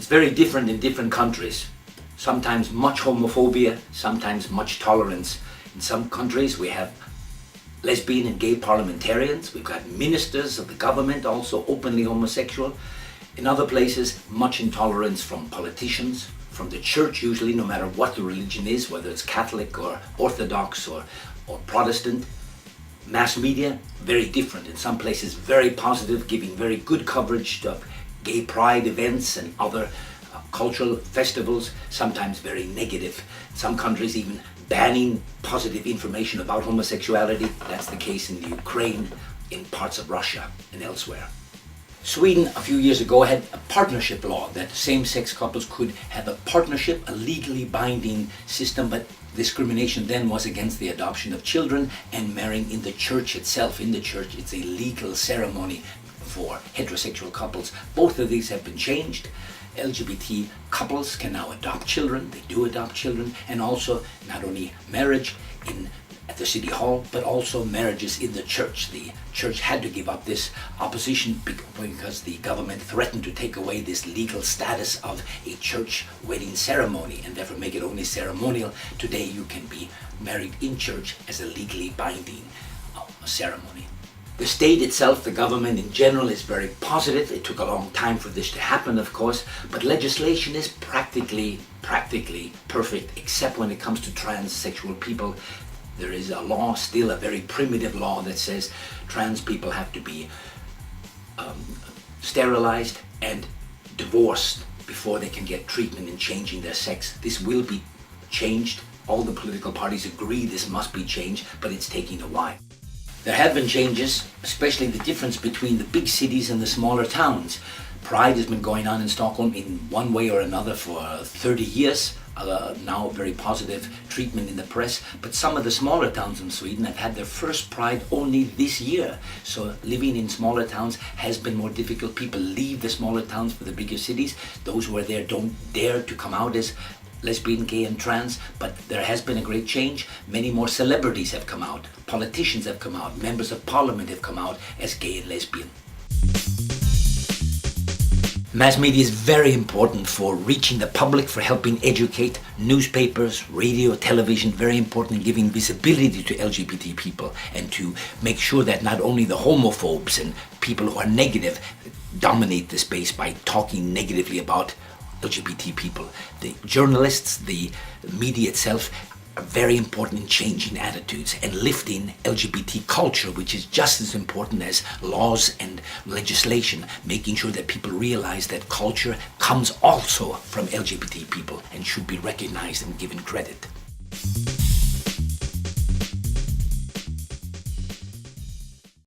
very different in different countries. Sometimes much homophobia, sometimes much tolerance. In some countries we have lesbian and gay parliamentarians. We've got ministers of the government also openly homosexual. In other places, much intolerance from politicians, from the church usually, no matter what the religion is, whether it's Catholic or Orthodox or Protestant. Mass media, very different. In some places, very positive, giving very good coverage of gay pride events and other cultural festivals, sometimes very negative. Some countries even banning positive information about homosexuality. That's the case in the Ukraine, in parts of Russia and elsewhere. Sweden a few years ago had a partnership law that same-sex couples could have a partnership, a legally binding system, but discrimination then was against the adoption of children and marrying in the church itself. In the church, it's a legal ceremony for heterosexual couples. Both of these have been changed. LGBT couples can now adopt children, they do adopt children, and also not only marriage at the city hall, but also marriages in the church. The church had to give up this opposition because the government threatened to take away this legal status of a church wedding ceremony and therefore make it only ceremonial. Today you can be married in church as a legally binding ceremony. The state itself, the government in general, is very positive. It took a long time for this to happen, of course, but legislation is practically perfect, except when it comes to transsexual people. There is a law, still a very primitive law, that says trans people have to be sterilized and divorced before they can get treatment in changing their sex. This will be changed. All the political parties agree this must be changed, but it's taking a while. There have been changes, especially the difference between the big cities and the smaller towns. Pride has been going on in Stockholm in one way or another for 30 years. Now very positive treatment in the press, but some of the smaller towns in Sweden have had their first Pride only this year. So living in smaller towns has been more difficult. People leave the smaller towns for the bigger cities. Those who are there don't dare to come out as lesbian, gay and trans, but there has been a great change. Many more celebrities have come out, politicians have come out, members of parliament have come out as gay and lesbian. Mass media is very important for reaching the public, for helping educate. Newspapers, radio, television, very important in giving visibility to LGBT people and to make sure that not only the homophobes and people who are negative dominate the space by talking negatively about LGBT people. The journalists, the media itself are very important in changing attitudes and lifting LGBT culture, which is just as important as laws and legislation, making sure that people realize that culture comes also from LGBT people and should be recognized and given credit.